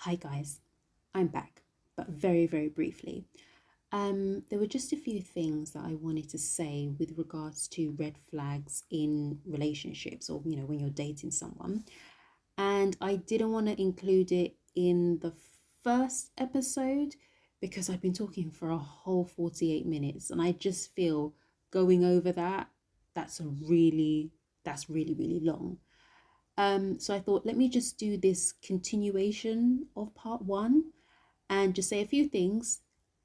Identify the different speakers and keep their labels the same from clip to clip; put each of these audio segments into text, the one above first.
Speaker 1: Hi guys, I'm back, but very, very briefly. There were just a few things that I wanted to say with regards to red flags in relationships or, when you're dating someone. And I didn't want to include it in the first episode because I've been talking for a whole 48 minutes and I just feel going over that's really, really long. So I thought, let me just do this continuation of part one and just say a few things.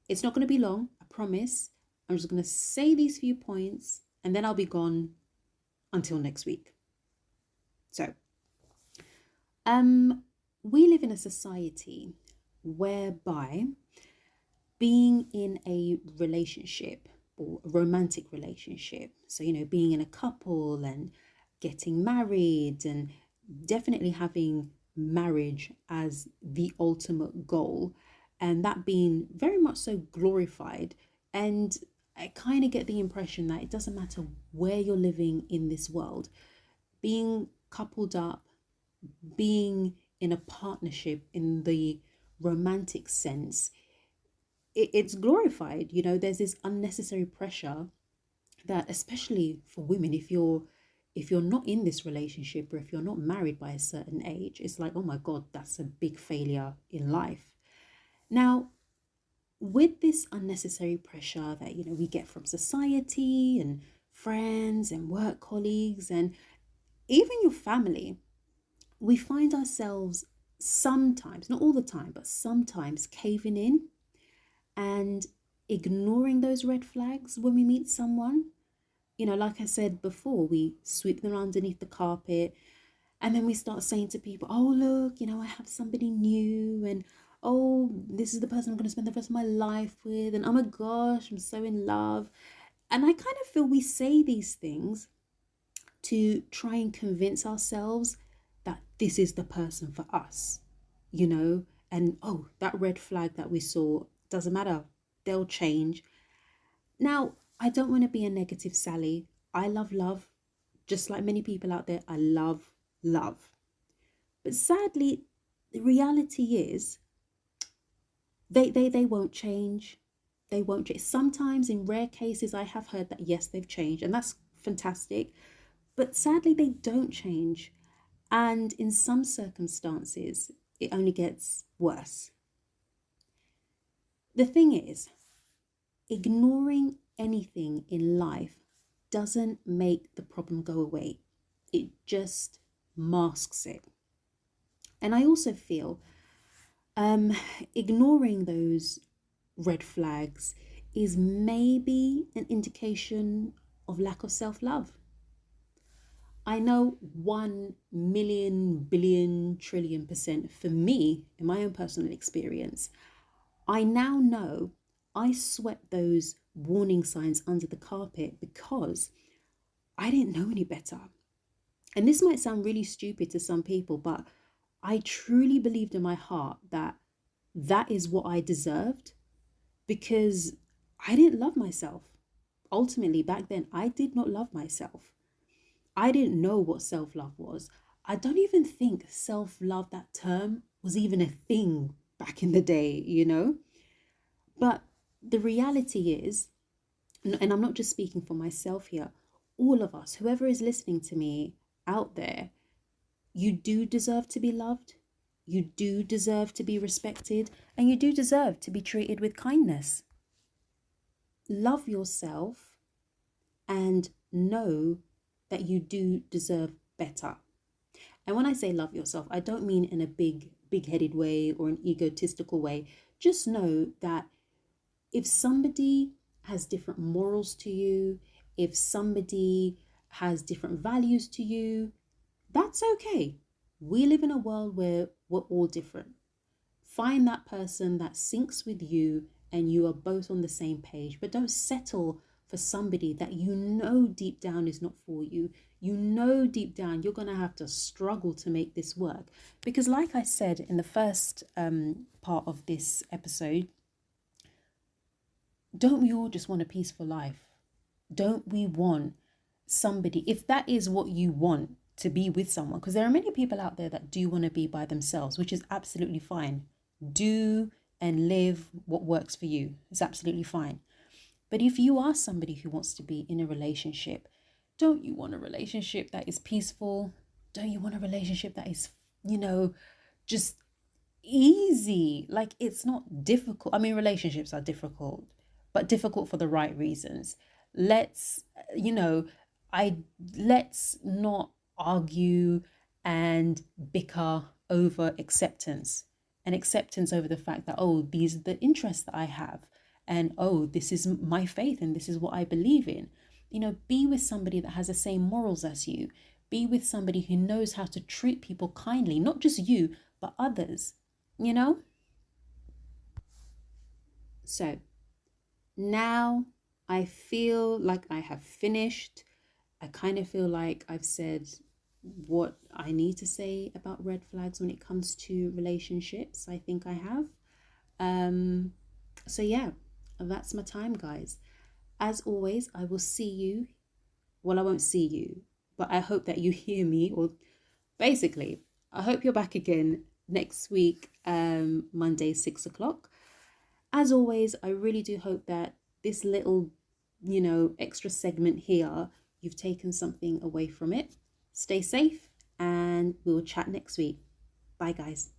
Speaker 1: It's not going to be long, I promise. I'm just going to say these few points and then I'll be gone until next week. So, we live in a society whereby being in a relationship or a romantic relationship, so, being in a couple and getting married and definitely having marriage as the ultimate goal, and that being very much so glorified. And I kind of get the impression that it doesn't matter where you're living in this world, being coupled up, being in a partnership in the romantic sense, it's glorified. There's this unnecessary pressure that, especially for women, if you're not in this relationship or if you're not married by a certain age, it's like, oh my god, that's a big failure in life. Now, with this unnecessary pressure that we get from society and friends and work colleagues and even your family, we find ourselves sometimes, not all the time, but sometimes caving in and ignoring those red flags when we meet someone. Like I said before, we sweep them underneath the carpet and then we start saying to people, oh, look, I have somebody new, and oh, this is the person I'm going to spend the rest of my life with, and oh my gosh, I'm so in love. And I kind of feel we say these things to try and convince ourselves that this is the person for us, and oh, that red flag that we saw doesn't matter, they'll change. Now, I don't want to be a negative Sally. I love love, just like many people out there. I love love. But sadly, the reality is they won't change. They won't change. Sometimes, in rare cases, I have heard that yes, they've changed, and that's fantastic. But sadly, they don't change. And in some circumstances, it only gets worse. The thing is, ignoring anything in life doesn't make the problem go away. It just masks it. And I also feel ignoring those red flags is maybe an indication of lack of self-love. I know 1,000,000,000,000,000,000,000,000% for me, in my own personal experience, I now know I swept those warning signs under the carpet because I didn't know any better. And this might sound really stupid to some people, but I truly believed in my heart that that is what I deserved because I didn't love myself. Ultimately, back then, I did not love myself. I didn't know what self-love was. I don't even think self-love, that term, was even a thing back in the day. But the reality is, and I'm not just speaking for myself here, all of us, whoever is listening to me out there, you do deserve to be loved. You do deserve to be respected, and you do deserve to be treated with kindness. Love yourself and know that you do deserve better. And when I say love yourself, I don't mean in a big-headed way or an egotistical way. Just know that if somebody has different morals to you, if somebody has different values to you, that's okay. We live in a world where we're all different. Find that person that syncs with you and you are both on the same page, but don't settle for somebody that deep down is not for you. Deep down you're going to have to struggle to make this work. Because like I said in the first part of this episode, don't we all just want a peaceful life? Don't we want somebody, if that is what you want, to be with someone, because there are many people out there that do want to be by themselves, which is absolutely fine. Do and live what works for you. It's absolutely fine. But if you are somebody who wants to be in a relationship, don't you want a relationship that is peaceful? Don't you want a relationship that is, just easy? Like, it's not difficult. I mean, relationships are difficult, but difficult for the right reasons. Let's, you know, I let's not argue and bicker over acceptance, and acceptance over the fact that, oh, these are the interests that I have, and oh, this is my faith and this is what I believe in. Be with somebody that has the same morals as you. Be with somebody who knows how to treat people kindly, not just you, but others, you know? So now I feel like I have finished. I kind of feel like I've said what I need to say about red flags when it comes to relationships. I think I have. So yeah, that's my time, guys. As always, I will see you. Well, I won't see you, but I hope that you hear me, or basically, I hope you're back again next week, Monday, 6 o'clock. As always, I really do hope that this little, extra segment here, you've taken something away from it. Stay safe, and we'll chat next week. Bye, guys.